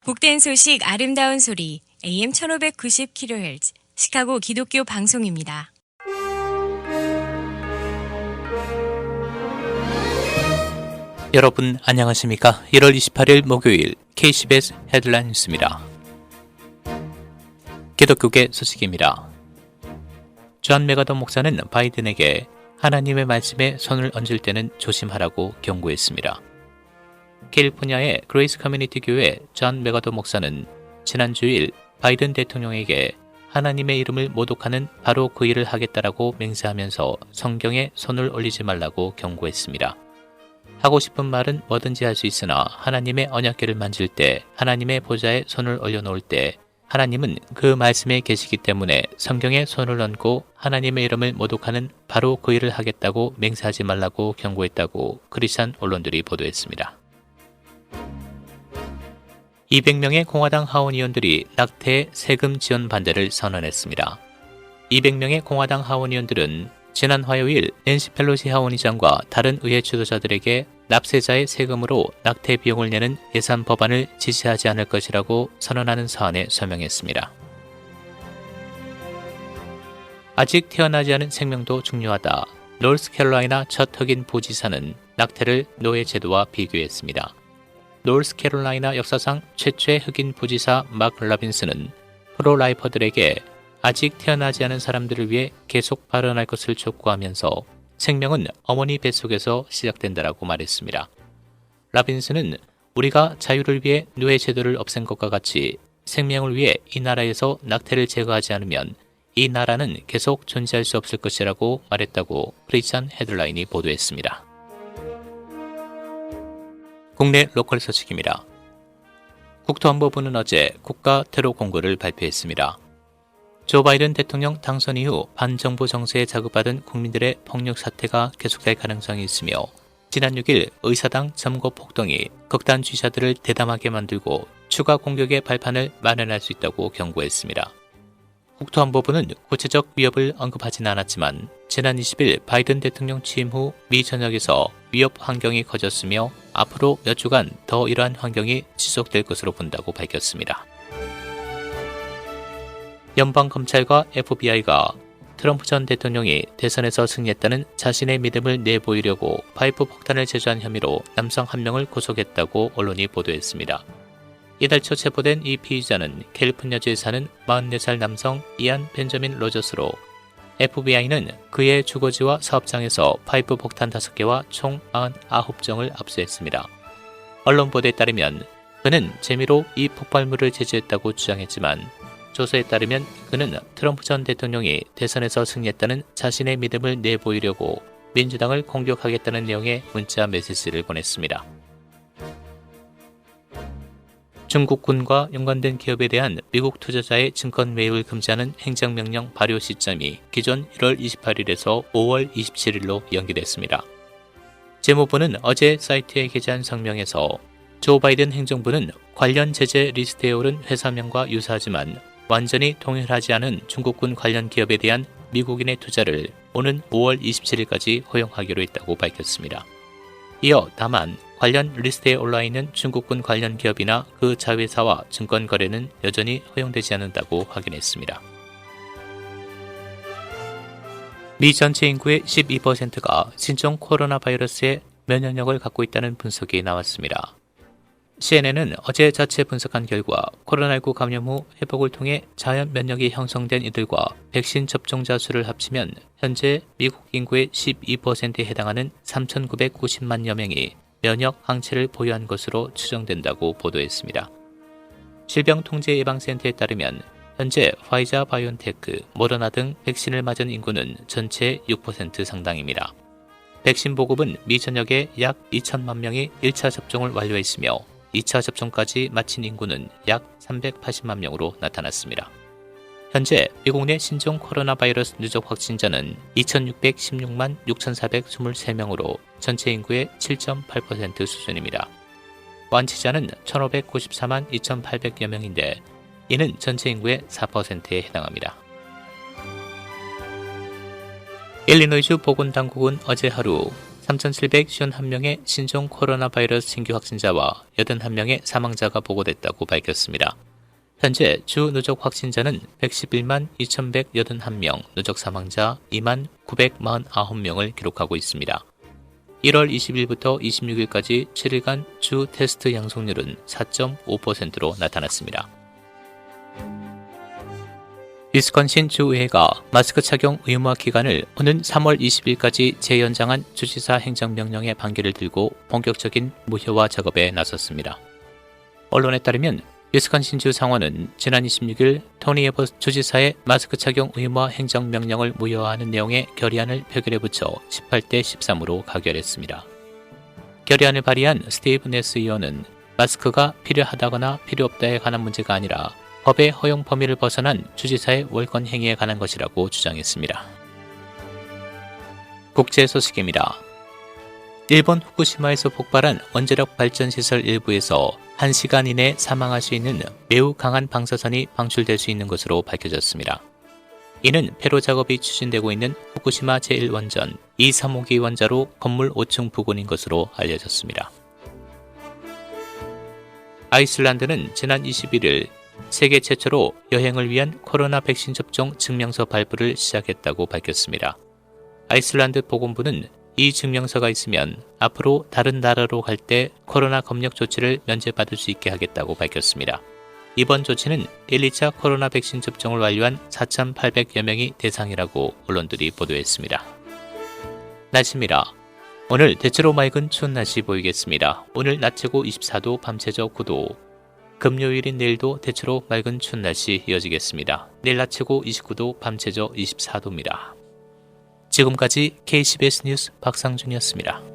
복된 소식 아름다운 소리 AM 1590kHz 시카고 기독교 방송입니다. 여러분 안녕하십니까? 1월 28일 목요일 KCBS 헤드라인 뉴스입니다. 기독교계 소식입니다. 존 메가더 목사는 바이든에게 하나님의 말씀에 손을 얹을 때는 조심하라고 경고했습니다. 캘리포니아의 그레이스 커뮤니티 교회 존 메가더 목사는 지난 주일 바이든 대통령에게 하나님의 이름을 모독하는 바로 그 일을 하겠다라고 맹세하면서 성경에 손을 올리지 말라고 경고했습니다. 하고 싶은 말은 뭐든지 할 수 있으나 하나님의 언약궤를 만질 때, 하나님의 보좌에 손을 올려놓을 때 하나님은 그 말씀에 계시기 때문에 성경에 손을 얹고 하나님의 이름을 모독하는 바로 그 일을 하겠다고 맹세하지 말라고 경고했다고 크리스찬 언론들이 보도했습니다. 200명의 공화당 하원 의원들이 낙태 세금 지원 반대를 선언했습니다. 200명의 공화당 하원 의원들은 지난 화요일 낸시 펠로시 하원의장과 다른 의회 지도자들에게 납세자의 세금으로 낙태 비용을 내는 예산 법안을 지지하지 않을 것이라고 선언하는 사안에 서명했습니다. 아직 태어나지 않은 생명도 중요하다. 노스캐롤라이나 첫 흑인 부지사는 낙태를 노예 제도와 비교했습니다. 노스캐롤라이나 역사상 최초의 흑인 부지사 막 라빈스는 프로라이퍼들에게 아직 태어나지 않은 사람들을 위해 계속 발언할 것을 촉구하면서 생명은 어머니 뱃속에서 시작된다라고 말했습니다. 라빈스는 우리가 자유를 위해 노예 제도를 없앤 것과 같이 생명을 위해 이 나라에서 낙태를 제거하지 않으면 이 나라는 계속 존재할 수 없을 것이라고 말했다고 크리스찬 헤드라인이 보도했습니다. 국내 로컬 소식입니다. 국토안보부는 어제 국가 테러 공고를 발표했습니다. 조 바이든 대통령 당선 이후 반정부 정세에 자극받은 국민들의 폭력 사태가 계속될 가능성이 있으며 지난 6일 의사당 점거 폭동이 극단 주의자들을 대담하게 만들고 추가 공격의 발판을 마련할 수 있다고 경고했습니다. 국토안보부는 구체적 위협을 언급하진 않았지만 지난 20일 바이든 대통령 취임 후 미 전역에서 위협 환경이 커졌으며 앞으로 몇 주간 더 이러한 환경이 지속될 것으로 본다고 밝혔습니다. 연방검찰과 FBI가 트럼프 전 대통령이 대선에서 승리했다는 자신의 믿음을 내보이려고 파이프 폭탄을 제조한 혐의로 남성 한 명을 구속했다고 언론이 보도했습니다. 이달 초 체포된 이 피의자는 캘리포니아주에 사는 44살 남성 이안 벤저민 로저스로 FBI는 그의 주거지와 사업장에서 파이프 폭탄 5개와 총 99정을 압수했습니다. 언론 보도에 따르면 그는 재미로 이 폭발물을 제조했다고 주장했지만 조서에 따르면 그는 트럼프 전 대통령이 대선에서 승리했다는 자신의 믿음을 내보이려고 민주당을 공격하겠다는 내용의 문자 메시지를 보냈습니다. 중국군과 연관된 기업에 대한 미국 투자자의 증권 매입을 금지하는 행정명령 발효 시점이 기존 1월 28일에서 5월 27일로 연기됐습니다. 재무부는 어제 사이트에 게재한 성명에서 조 바이든 행정부는 관련 제재 리스트에 오른 회사명과 유사하지만 완전히 동일하지 않은 중국군 관련 기업에 대한 미국인의 투자를 오는 5월 27일까지 허용하기로 했다고 밝혔습니다. 이어 다만 관련 리스트에 올라있는 중국군 관련 기업이나 그 자회사와 증권 거래는 여전히 허용되지 않는다고 확인했습니다. 미 전체 인구의 12%가 신종 코로나 바이러스에 면역력을 갖고 있다는 분석이 나왔습니다. CNN은 어제 자체 분석한 결과 코로나19 감염 후 회복을 통해 자연 면역이 형성된 이들과 백신 접종자 수를 합치면 현재 미국 인구의 12%에 해당하는 3,990만여 명이 면역 항체를 보유한 것으로 추정된다고 보도했습니다. 질병통제예방센터에 따르면 현재 화이자 바이온테크, 모더나 등 백신을 맞은 인구는 전체의 6% 상당입니다. 백신 보급은 미 전역에 약 2천만 명이 1차 접종을 완료했으며 2차 접종까지 마친 인구는 약 380만 명으로 나타났습니다. 현재 미국 내 신종 코로나 바이러스 누적 확진자는 2,616만 6,423명으로 전체 인구의 7.8% 수준입니다. 완치자는 1,594만 2,800여 명인데 이는 전체 인구의 4%에 해당합니다. 일리노이주 보건당국은 어제 하루 3,751명의 신종 코로나 바이러스 신규 확진자와 81명의 사망자가 보고됐다고 밝혔습니다. 현재 주 누적 확진자는 111만 2,181명, 누적 사망자 2만 949명을 기록하고 있습니다. 1월 20일부터 26일까지 7일간 주 테스트 양성률은 4.5%로 나타났습니다. 위스콘신 주의회가 마스크 착용 의무화 기간을 오는 3월 20일까지 재연장한 주지사 행정명령의 반기를 들고 본격적인 무효화 작업에 나섰습니다. 언론에 따르면 위스콘신주 상원은 지난 26일 토니 에버스 주지사의 마스크 착용 의무화 행정명령을 무효화하는 내용의 결의안을 표결에 붙여 18대 13으로 가결했습니다. 결의안을 발의한 스티브 네스 의원은 마스크가 필요하다거나 필요 없다에 관한 문제가 아니라 법의 허용 범위를 벗어난 주지사의 월권 행위에 관한 것이라고 주장했습니다. 국제 소식입니다. 일본 후쿠시마에서 폭발한 원자력 발전시설 일부에서 1시간 이내 사망할 수 있는 매우 강한 방사선이 방출될 수 있는 것으로 밝혀졌습니다. 이는 폐로 작업이 추진되고 있는 후쿠시마 제1원전 235기 원자로 건물 5층 부근인 것으로 알려졌습니다. 아이슬란드는 지난 21일 세계 최초로 여행을 위한 코로나 백신 접종 증명서 발부를 시작했다고 밝혔습니다. 아이슬란드 보건부는 이 증명서가 있으면 앞으로 다른 나라로 갈 때 코로나 검역 조치를 면제받을 수 있게 하겠다고 밝혔습니다. 이번 조치는 1, 2차 코로나 백신 접종을 완료한 4,800여 명이 대상이라고 언론들이 보도했습니다. 날씨입니다. 오늘 대체로 맑은 추운 날씨 보이겠습니다. 오늘 낮 최고 24도, 밤 최저 9도. 금요일인 내일도 대체로 맑은 추운 날씨 이어지겠습니다. 내일 낮 최고 29도, 밤 최저 24도입니다. 지금까지 KCBS 뉴스 박상준이었습니다.